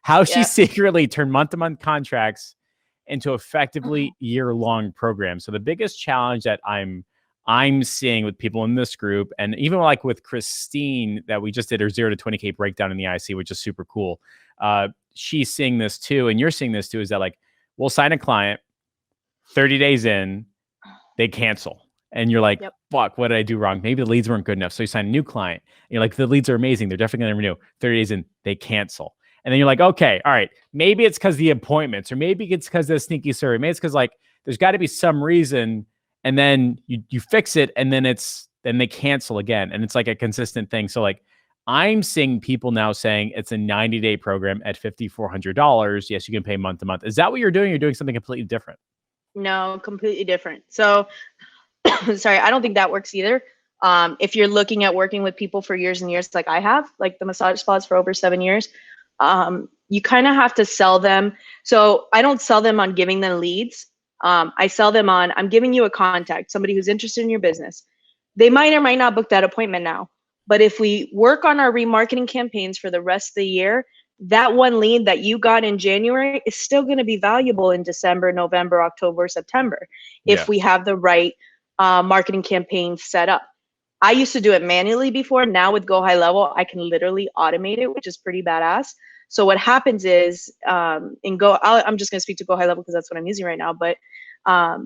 how she Yeah. secretly turned month-to-month contracts into effectively year-long programs. So the biggest challenge that I'm seeing with people in this group, and even like with Christine, that we just did her 0 to 20K breakdown in the IC, which is super cool. She's seeing this too, and you're seeing this too, is that like, we'll sign a client 30 days in, they cancel. And you're like, Yep. fuck, what did I do wrong? Maybe the leads weren't good enough. So you sign a new client. And you're like, the leads are amazing. They're definitely going to renew. 30 days in, they cancel. And then you're like, okay, all right. Maybe it's because the appointments, or maybe it's because the sneaky survey. Maybe it's because like there's got to be some reason. And then you fix it, and then they cancel again. And it's like a consistent thing. So like, I'm seeing people now saying it's a 90-day program at $5,400. Yes, you can pay month to month. Is that what you're doing? You're doing something completely different? No, completely different. So sorry, I don't think that works either. If you're looking at working with people for years and years, like I have, like the massage spas for over 7 years, you kind of have to sell them. So I don't sell them on giving them leads. I sell them on, I'm giving you a contact, somebody who's interested in your business. They might or might not book that appointment now. But if we work on our remarketing campaigns for the rest of the year, that one lead that you got in January is still going to be valuable in December, November, October, September, if we have the right marketing campaign set up. I used to do it manually before. Now with Go High Level, I can literally automate it, which is pretty badass. So what happens is I'm just going to speak to Go High Level because that's what I'm using right now. But I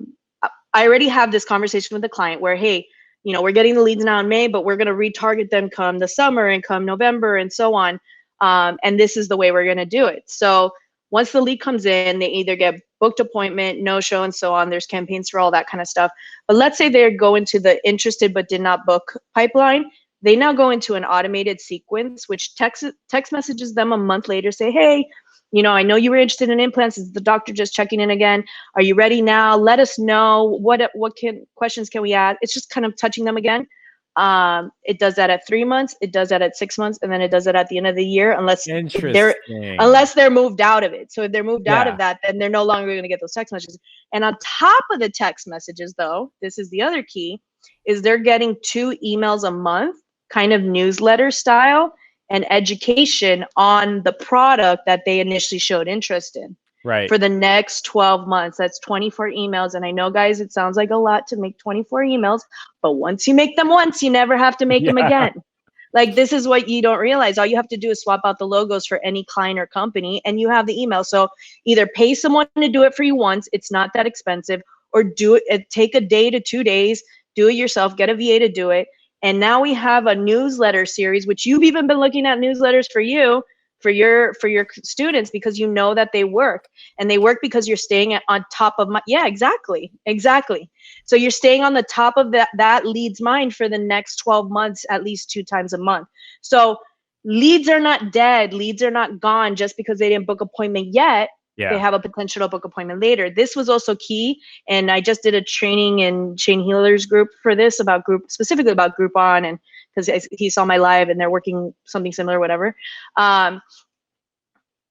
already have this conversation with the client where, hey, we're getting the leads now in May, but we're going to retarget them come the summer and come November and so on. And this is the way we're going to do it. So once the lead comes in, they either get booked appointment, no show, and so on. There's campaigns for all that kind of stuff. But let's say they go into the interested but did not book pipeline. They now go into an automated sequence, which text messages them a month later, say, hey, I know you were interested in implants. Is the doctor just checking in again? Are you ready now? Let us know what questions can we add? It's just kind of touching them again. It does that at 3 months, it does that at 6 months, and then it does it at the end of the year, unless they're moved out of it. So if they're moved out of that, then they're no longer going to get those text messages. And on top of the text messages, though, this is the other key, is they're getting 2 emails a month, kind of newsletter style, and education on the product that they initially showed interest in. Right. For the next 12 months. That's 24 emails. And I know, guys, it sounds like a lot to make 24 emails, but once you make them once, you never have to make them again. Like, this is what you don't realize. All you have to do is swap out the logos for any client or company, and you have the email. So either pay someone to do it for you once, it's not that expensive, or do it, take a day to 2 days, do it yourself, get a VA to do it. And now we have a newsletter series, which you've even been looking at newsletters for your students, because you know that they work, and they work because you're staying on top of exactly. So you're staying on the top of that lead's mind for the next 12 months, at least 2 times a month. So leads are not dead. Leads are not gone just because they didn't book appointment yet. Yeah. They have a potential to book appointment later. This was also key. And I just did a training in Shane Healer's group for this, specifically about Groupon, and because he saw my live and they're working something similar, whatever.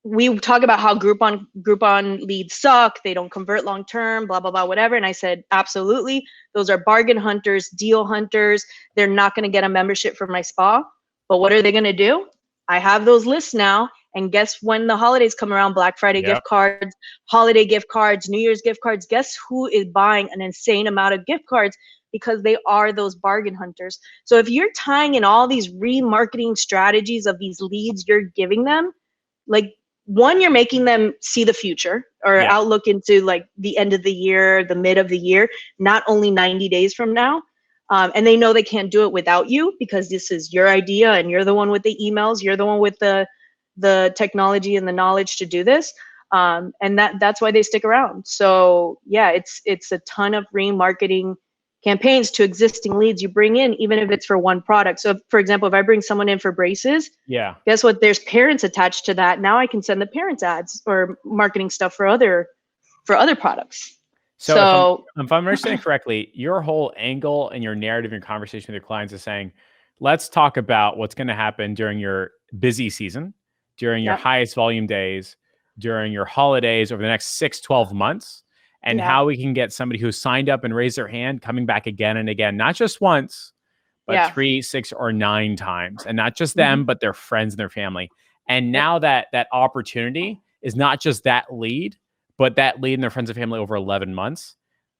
We talk about how Groupon leads suck. They don't convert long-term, blah, blah, blah, whatever. And I said, absolutely. Those are bargain hunters, deal hunters. They're not going to get a membership from my spa. But what are they going to do? I have those lists now. And guess when the holidays come around, Black Friday gift cards, holiday gift cards, New Year's gift cards, guess who is buying an insane amount of gift cards? Because they are those bargain hunters. So if you're tying in all these remarketing strategies of these leads you're giving them, like, one, you're making them see the future or outlook into like the end of the year, the mid of the year, not only 90 days from now. And they know they can't do it without you, because this is your idea and you're the one with the emails, you're the one with the technology and the knowledge to do this. And that's why they stick around. So yeah, it's a ton of remarketing campaigns to existing leads you bring in, even if it's for one product. So for example, if I bring someone in for braces, guess what? There's parents attached to that. Now I can send the parents ads or marketing stuff for other products. So if I'm understanding correctly, your whole angle and your narrative and conversation with your clients is saying, let's talk about what's going to happen during your busy season, during your highest volume days, during your holidays over the next 6-12 months. And how we can get somebody who signed up and raised their hand coming back again and again, not just once, but 3, 6, or 9 times. And not just them, but their friends and their family. And now that opportunity is not just that lead, but that lead in their friends and family over 11 months.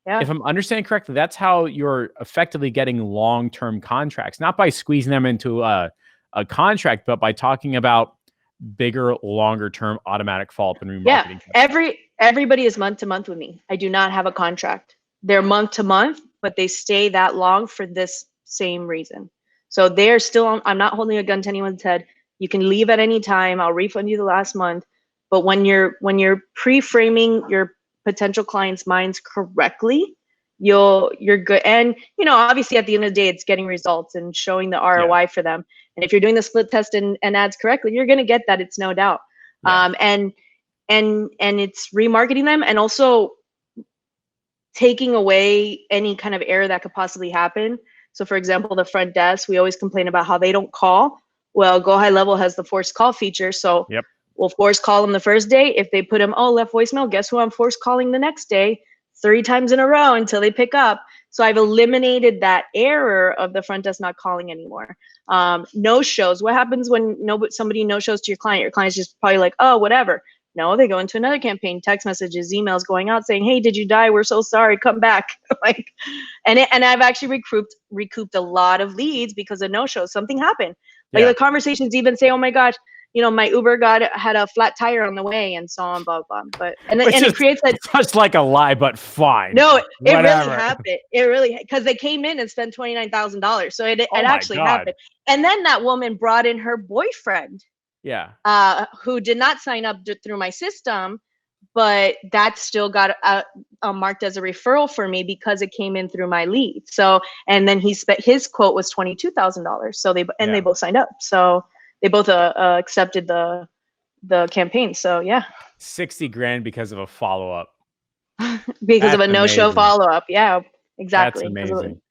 Yeah. If I'm understanding correctly, that's how you're effectively getting long-term contracts, not by squeezing them into a contract, but by talking about bigger, longer-term automatic follow-up and remarketing. Yeah, everybody is month to month with me. I do not have a contract. They're month to month, but they stay that long for this same reason. So they're still on. I'm not holding a gun to anyone's head. You can leave at any time. I'll refund you the last month. But when you're pre-framing your potential clients' minds correctly, you're good. And obviously at the end of the day, it's getting results and showing the ROI for them. And if you're doing the split test and ads correctly, you're going to get that. It's no doubt. Yeah. And it's remarketing them and also taking away any kind of error that could possibly happen. So for example, the front desk, we always complain about how they don't call. Well, Go High Level has the forced call feature. So we'll force call them the first day. If they put them, left voicemail, guess who I'm forced calling the next day? 3 times in a row until they pick up. So I've eliminated that error of the front desk not calling anymore. No shows. What happens when somebody no shows to your client? Your client's just probably like, oh, whatever. No, they go into another campaign, text messages, emails going out saying, hey, did you die? We're so sorry. Come back. And I've actually recouped a lot of leads because of no shows. Something happened. The conversations even say, oh my gosh, my Uber had a flat tire on the way and so on, blah, blah. But it creates that. Such like a lie, but fine. No, it really happened. It really, because they came in and spent $29,000. So it actually happened. And then that woman brought in her boyfriend. Yeah. Who did not sign up through my system, but that still got marked as a referral for me because it came in through my lead. So, and then his quote was $22,000. So they both signed up. So they both accepted the campaign. So yeah. 60 grand because of a follow-up. Because of a no-show follow-up. Yeah, exactly. That's amazing.